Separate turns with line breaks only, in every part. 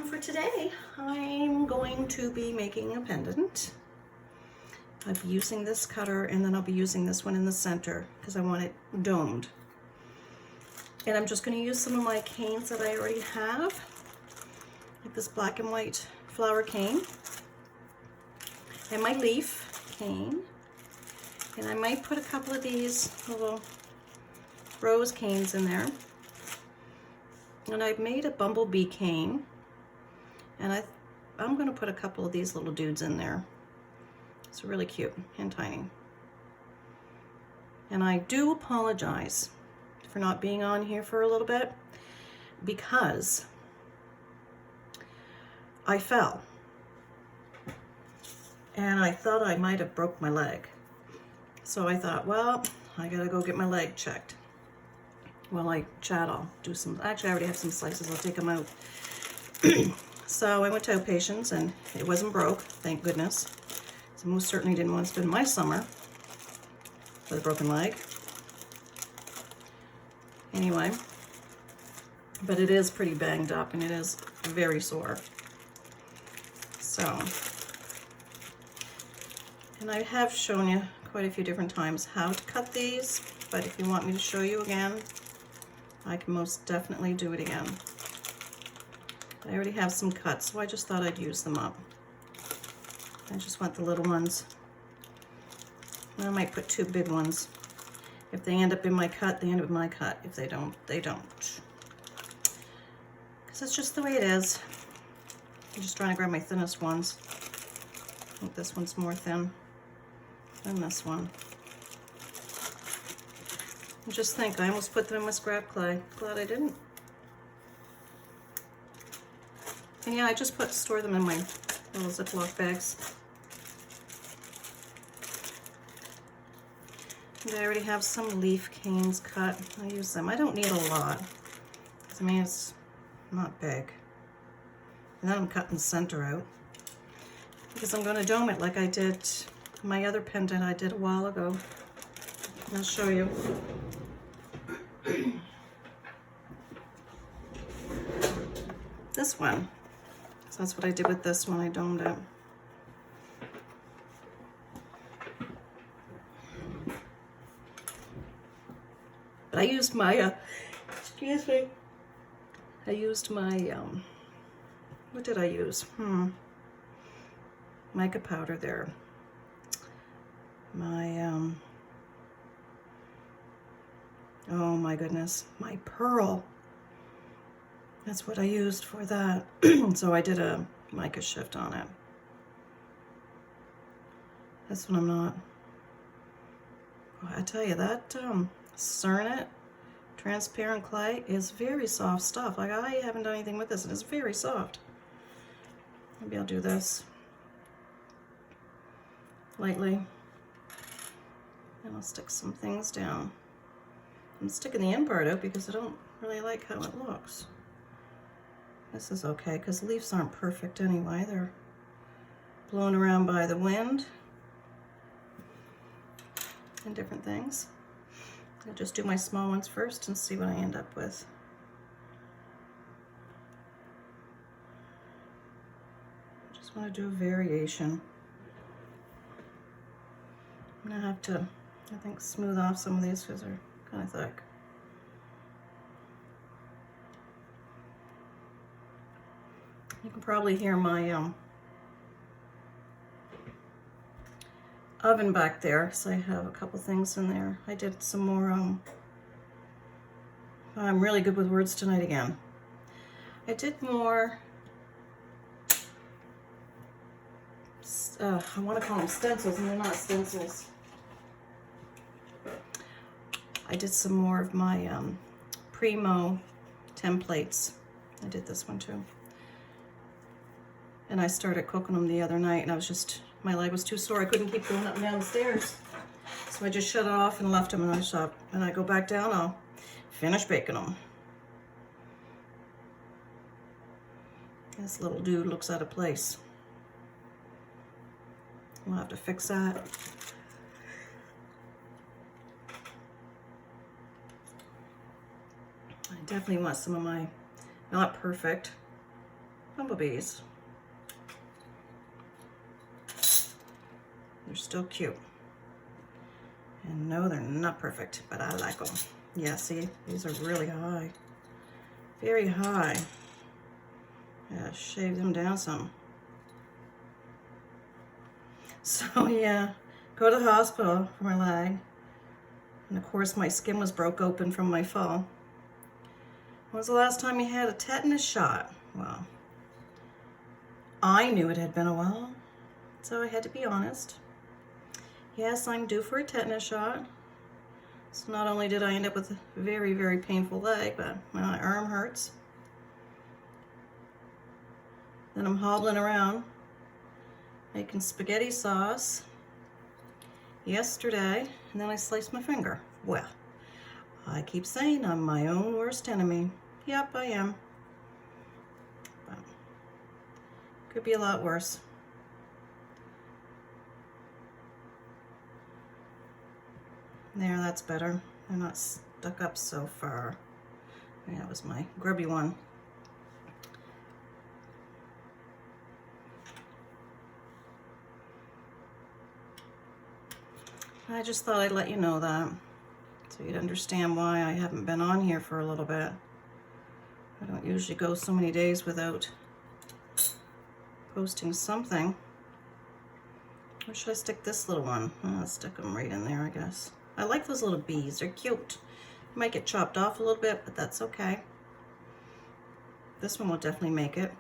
For today, I'm going to be making a pendant. I'll be using this cutter, and then I'll be using this one in the center because I want it domed. And I'm just going to use some of my canes that I already have, like this black and white flower cane, and my leaf cane. And I might put a couple of these little rose canes in there. And I've made a bumblebee cane, and I'm going to put a couple of these little dudes in there. It's really cute and tiny. And I do apologize for not being on here for a little bit because I fell and I thought I might have broke my leg. So I thought, well, I gotta go get my leg checked. While I chat, I'll do some, actually I already have some slices, I'll take them out. So I went to outpatients and it wasn't broke, thank goodness. So most certainly didn't want to spend my summer with a broken leg. Anyway, but it is pretty banged up and it is very sore. So, and I have shown you quite a few different times how to cut these, but if you want me to show you again, I can most definitely do it again. I already have some cuts, so I just thought I'd use them up. I just want the little ones. I might put two big ones. If they end up in my cut, they end up in my cut. If they don't, they don't. Because it's just the way it is. I'm just trying to grab my thinnest ones. I think this one's more thin than this one. I just think I almost put them in my scrap clay. Glad I didn't. And yeah, I just store them in my little Ziploc bags. And I already have some leaf canes cut. I use them. I don't need a lot. I mean, it's not big. And then I'm cutting the center out because I'm going to dome it like I did my other pendant I did a while ago. I'll show you. This one. So that's what I did with this one. I domed it. But I used my, excuse me. I used my, what did I use? Mica powder there. My, oh my goodness, my pearl. That's what I used for that. So I did a mica shift on it. This one I'm not. Oh, I tell you, that Cernet transparent clay is very soft stuff. Like, I haven't done anything with this, and it's very soft. Maybe I'll do this lightly. And I'll stick some things down. I'm sticking the end part out because I don't really like how it looks. This is okay because leaves aren't perfect anyway. They're blown around by the wind and different things. I'll just do my small ones first and see what I end up with. I just want to do a variation. I'm gonna have to, I think, smooth off some of these because they're kind of thick. You can probably hear my oven back there, so I have a couple things in there. I did some more, I'm really good with words tonight again. I did more, I want to call them stencils, and they're not stencils. I did some more of my Primo templates. I did this one too. And I started cooking them the other night, and I was just, my leg was too sore. I couldn't keep going up and down the stairs. So I just shut it off and left them, and I thought, when I go back down, I'll finish baking them. This little dude looks out of place. We'll have to fix that. I definitely want some of my, not perfect, bumblebees. They're still cute. And no, they're not perfect, but I like them. Yeah, see, these are really high. Very high. Yeah, shave them down some. So yeah, go to the hospital for my leg. And of course my skin was broke open from my fall. When was the last time you had a tetanus shot? Well, I knew it had been a while, so I had to be honest. Yes, I'm due for a tetanus shot. So not only did I end up with a very, very painful leg, but my arm hurts. Then I'm hobbling around making spaghetti sauce yesterday, and then I sliced my finger. Well, I keep saying I'm my own worst enemy. Yep, I am. But could be a lot worse. There, that's better. They're not stuck up so far. Yeah, that was my grubby one. I just thought I'd let you know that, so you'd understand why I haven't been on here for a little bit. I don't usually go so many days without posting something. Where should I stick this little one? I'll stick them right in there, I guess. I like those little bees, they're cute. Might get chopped off a little bit, but that's okay. This one will definitely make it.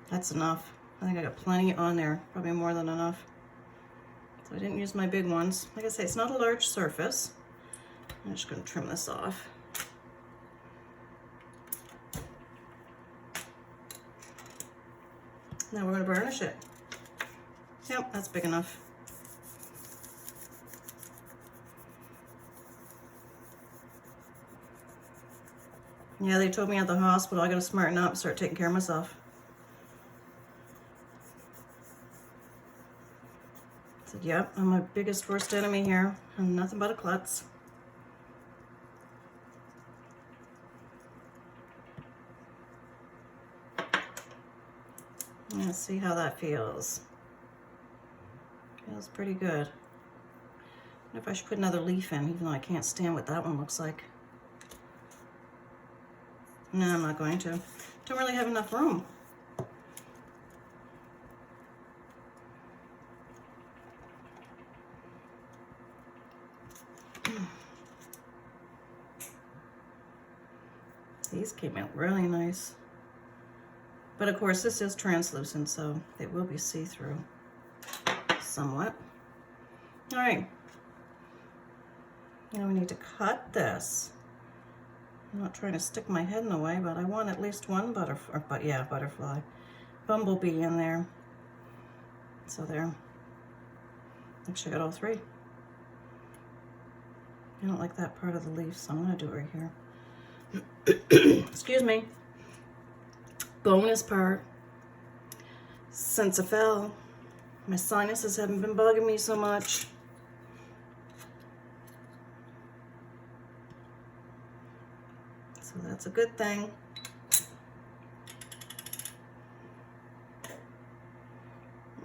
That's enough. I think I got plenty on there, probably more than enough. So I didn't use my big ones. Like I say, it's not a large surface. I'm just going to trim this off. Now we're going to burnish it. Yep, that's big enough. Yeah, they told me at the hospital I got to smarten up and start taking care of myself. I said, yep, I'm my biggest worst enemy here. I'm nothing but a klutz. Let's see how that feels. Feels pretty good. I wonder if I should put another leaf in, even though I can't stand what that one looks like. No, I'm not going to. Don't really have enough room. These came out really nice. But of course, this is translucent, so it will be see-through somewhat. All right. Now we need to cut this. I'm not trying to stick my head in the way, but I want at least one butterfly, bumblebee in there. So there. Actually, I got all three. I don't like that part of the leaf, so I'm going to do it right here. Excuse me. Bonus part. Since I fell, my sinuses haven't been bugging me so much. So that's a good thing.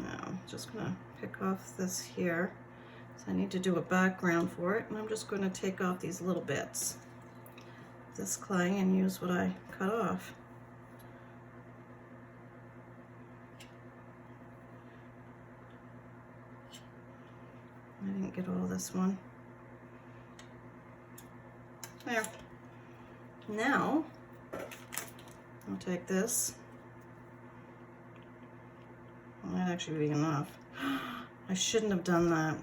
Now, I'm just going to pick off this here. So I need to do a background for it, and I'm just going to take off these little bits of this clay and use what I cut off. I didn't get all this one. There. Now, I'll take this. Well, that actually be enough. I shouldn't have done that.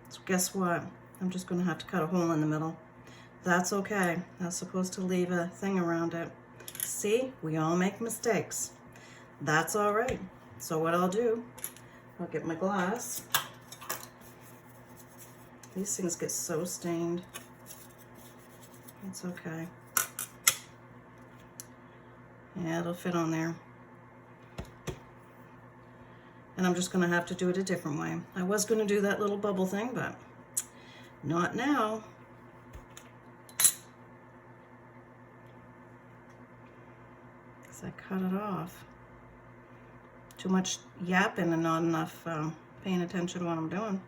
So guess what? I'm just going to have to cut a hole in the middle. That's okay. That's supposed to leave a thing around it. See, we all make mistakes. That's all right. So what I'll do, I'll get my glass. These things get so stained. It's okay. Yeah, it'll fit on there. and I'm just gonna have to do it a different way. I was gonna do that little bubble thing, but not now. Because I cut it off. Too much yapping and not enough paying attention to what I'm doing.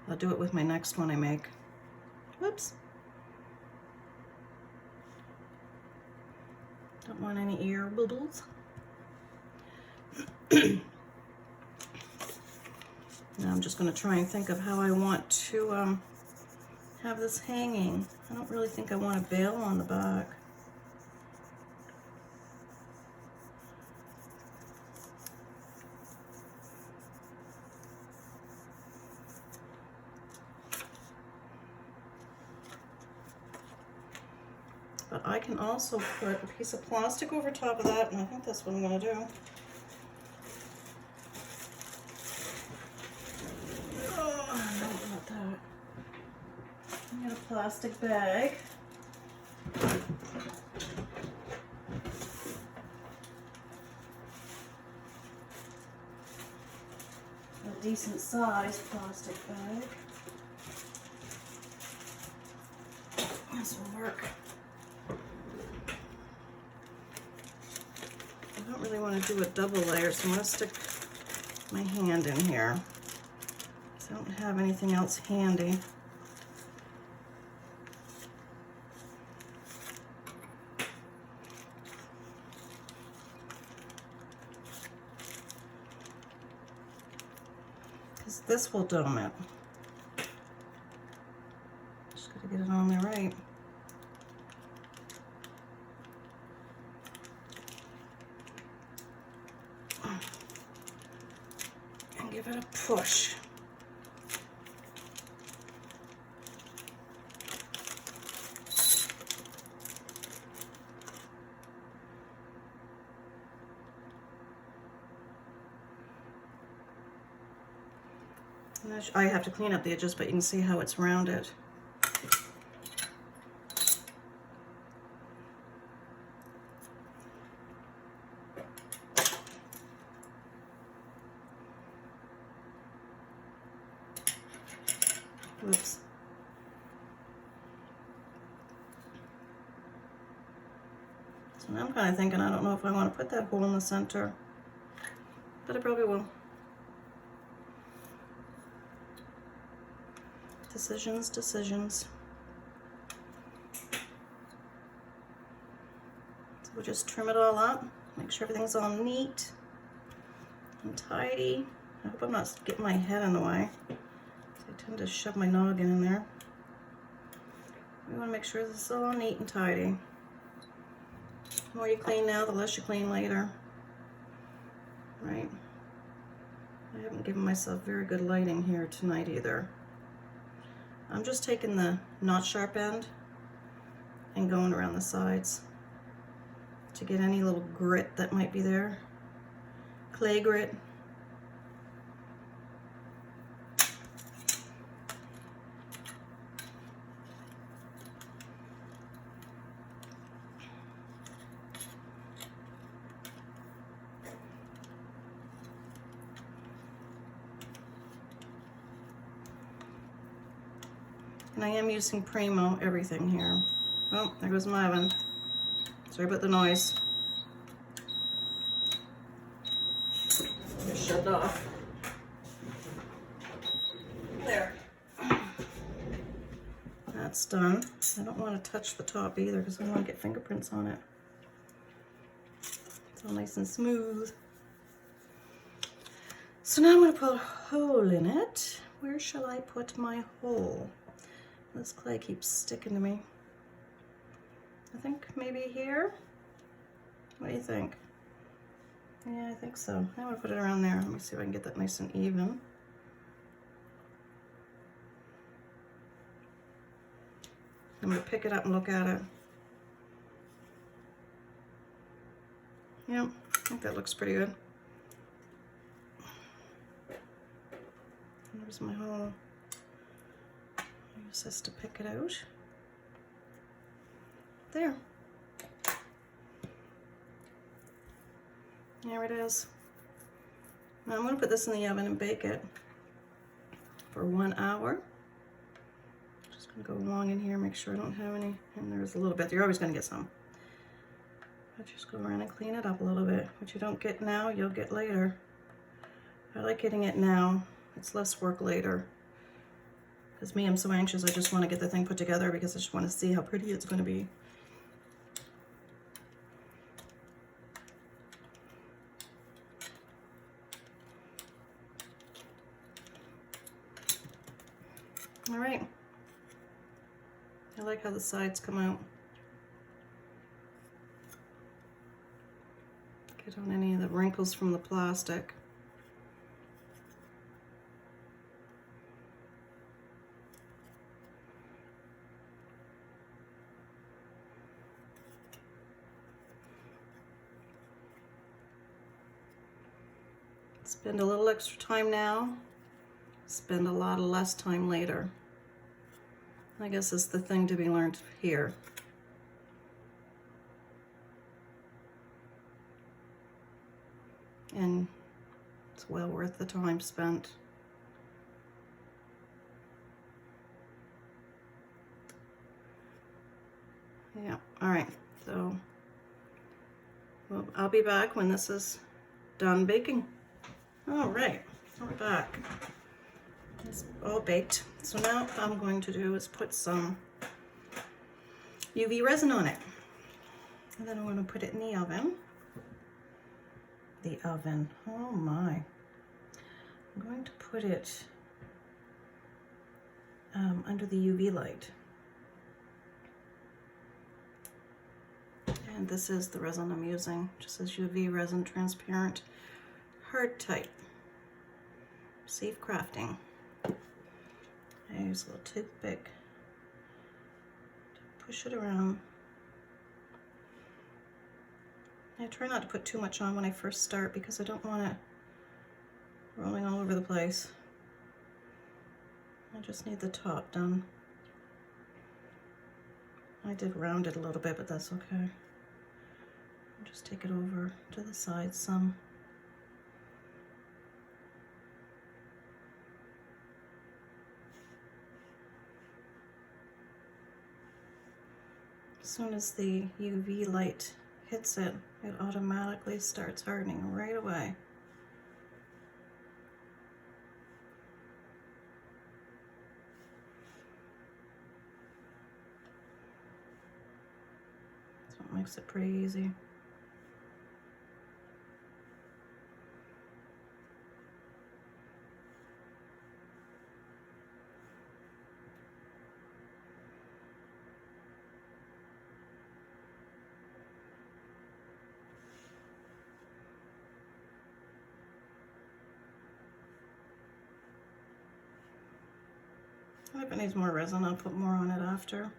I'll do it with my next one I make. Whoops. Don't want any ear bubbles. Now I'm just going to try and think of how I want to have this hanging. I don't really think I want a bail on the back. But I can also put a piece of plastic over top of that, and I think that's what I'm going to do. Oh, I don't want that. I got a plastic bag. A decent sized plastic bag. This will work. I don't really want to do a double layer, so I'm going to stick my hand in here. So I don't have anything else handy. Because this will dome it. Just got to get it on there right. Give it a push. And I have to clean up the edges, but you can see how it's rounded. Whoops. So now I'm kind of thinking, I don't know if I want to put that hole in the center, but I probably will. Decisions, decisions. So we'll just trim it all up, make sure everything's all neat and tidy. I hope I'm not getting my head in the way. I tend to shove my noggin in there. We want to make sure this is all neat and tidy. The more you clean now, the less you clean later. Right? I haven't given myself very good lighting here tonight either. I'm just taking the not sharp end and going around the sides to get any little grit that might be there. Clay grit. And I am using Primo everything here. Oh, there goes my oven. Sorry about the noise. Just shut it off. There. That's done. I don't want to touch the top either because I don't want to get fingerprints on it. It's all nice and smooth. So now I'm going to put a hole in it. Where shall I put my hole? This clay keeps sticking to me. I think maybe here? What do you think? Yeah, I think so. I'm gonna put it around there. Let me see if I can get that nice and even. I'm gonna pick it up and look at it. Yep, I think that looks pretty good. There's my hole. Use this to pick it out. There. There it is. Now I'm going to put this in the oven and bake it for 1 hour. Just going to go along in here, make sure I don't have any, and there's a little bit. You're always going to get some. But just go around and clean it up a little bit. What you don't get now, you'll get later. I like getting it now. It's less work later. Because me, I'm so anxious, I just want to get the thing put together because I just want to see how pretty it's going to be. All right. I like how the sides come out. Get on any of the wrinkles from the plastic. Spend a little extra time now, spend a lot of less time later. I guess is the thing to be learned here. And it's well worth the time spent. Yeah, all right, so well, I'll be back when this is done baking. All right, we're back. It's all baked. So now what I'm going to do is put some UV resin on it. And then I'm going to put it in the oven. The oven, oh my. I'm going to put it under the UV light. And this is the resin I'm using. It just says UV resin transparent, hard type. Safe crafting. I use a little toothpick to push it around. I try not to put too much on when I first start because I don't want it rolling all over the place. I just need the top done. I did round it a little bit, but that's okay. I'll just take it over to the side some. As soon as the UV light hits it, it automatically starts hardening right away. That's what makes it pretty easy. If it needs more resin, I'll put more on it after.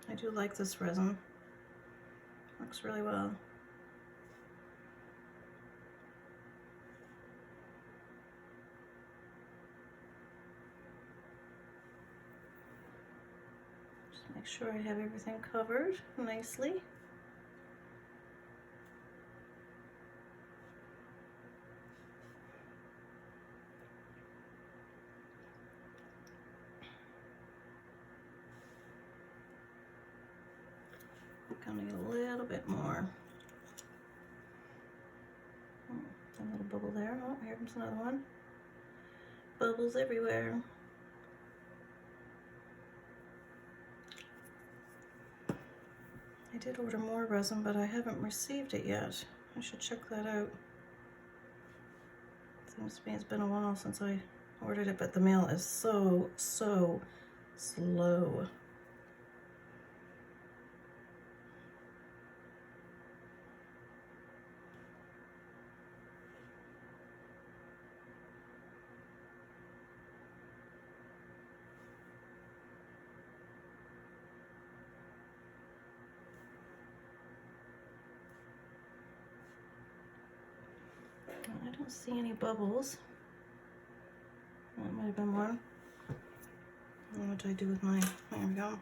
I do like this resin. Works really well. Just make sure I have everything covered nicely. Gonna need a little bit more. A little bubble there. Oh, here comes another one. Bubbles everywhere. I did order more resin, but I haven't received it yet. I should check that out. Seems to me it's been a while since I ordered it, but the mail is so slow. I don't see any bubbles. That might have been one. What do I do with my, there we go.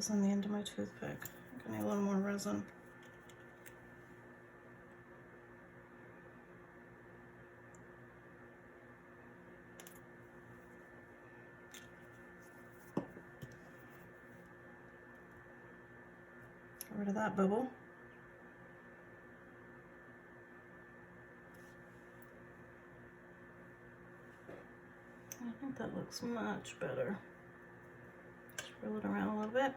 goes on the end of my toothpick. I need a little more resin. Get rid of that bubble. I think that looks much better. Swirl it around a little bit.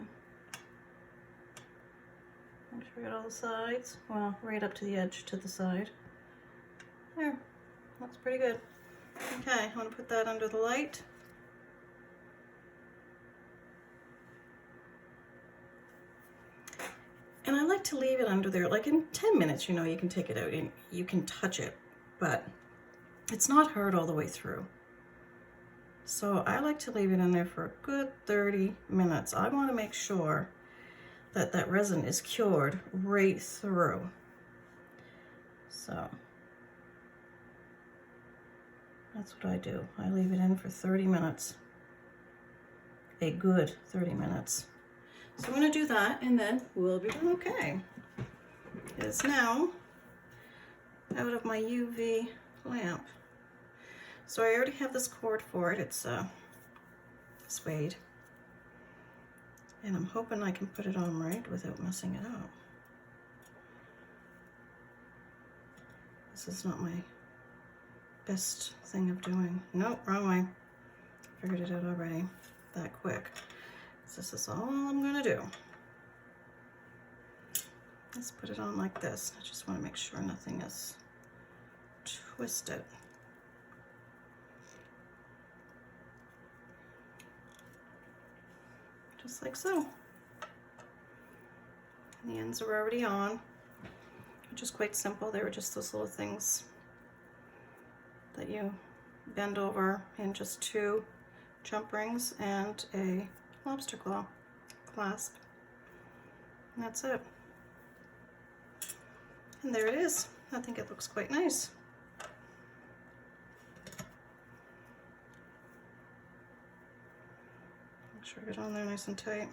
Make sure we get all the sides. Well, right up to the edge to the side. There, looks pretty good. Okay, I want to put that under the light. And I like to leave it under there, like in 10 minutes, you know, you can take it out and you can touch it, but it's not hard all the way through. So I like to leave it in there for a good 30 minutes. I want to make sure that that resin is cured right through. So that's what I do. I leave it in for 30 minutes. A good 30 minutes. So I'm going to do that and then we'll be done. Okay. It is now out of my UV lamp. So I already have this cord for it. It's suede. And I'm hoping I can put it on right without messing it up. This is not my best thing of doing. Nope, wrong way. Figured it out already that quick. So this is all I'm gonna do. Let's put it on like this. I just want to make sure nothing is twisted. Just like so. And the ends are already on, which is quite simple. They were just those little things that you bend over in just 2 jump rings and a lobster claw clasp. And that's it. And there it is. I think it looks quite nice. Make sure I get on there nice and tight.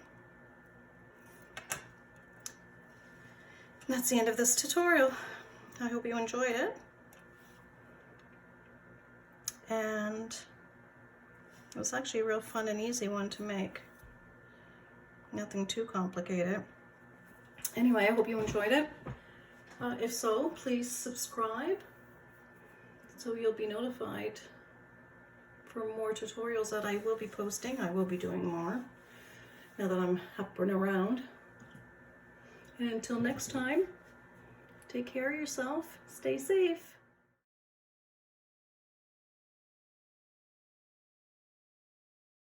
And that's the end of this tutorial. I hope you enjoyed it. And it was actually a real fun and easy one to make. Nothing too complicated. Anyway, I hope you enjoyed it. If so, please subscribe so you'll be notified for more tutorials that I will be posting. I will be doing more now that I'm up and around. And until next time, take care of yourself, stay safe.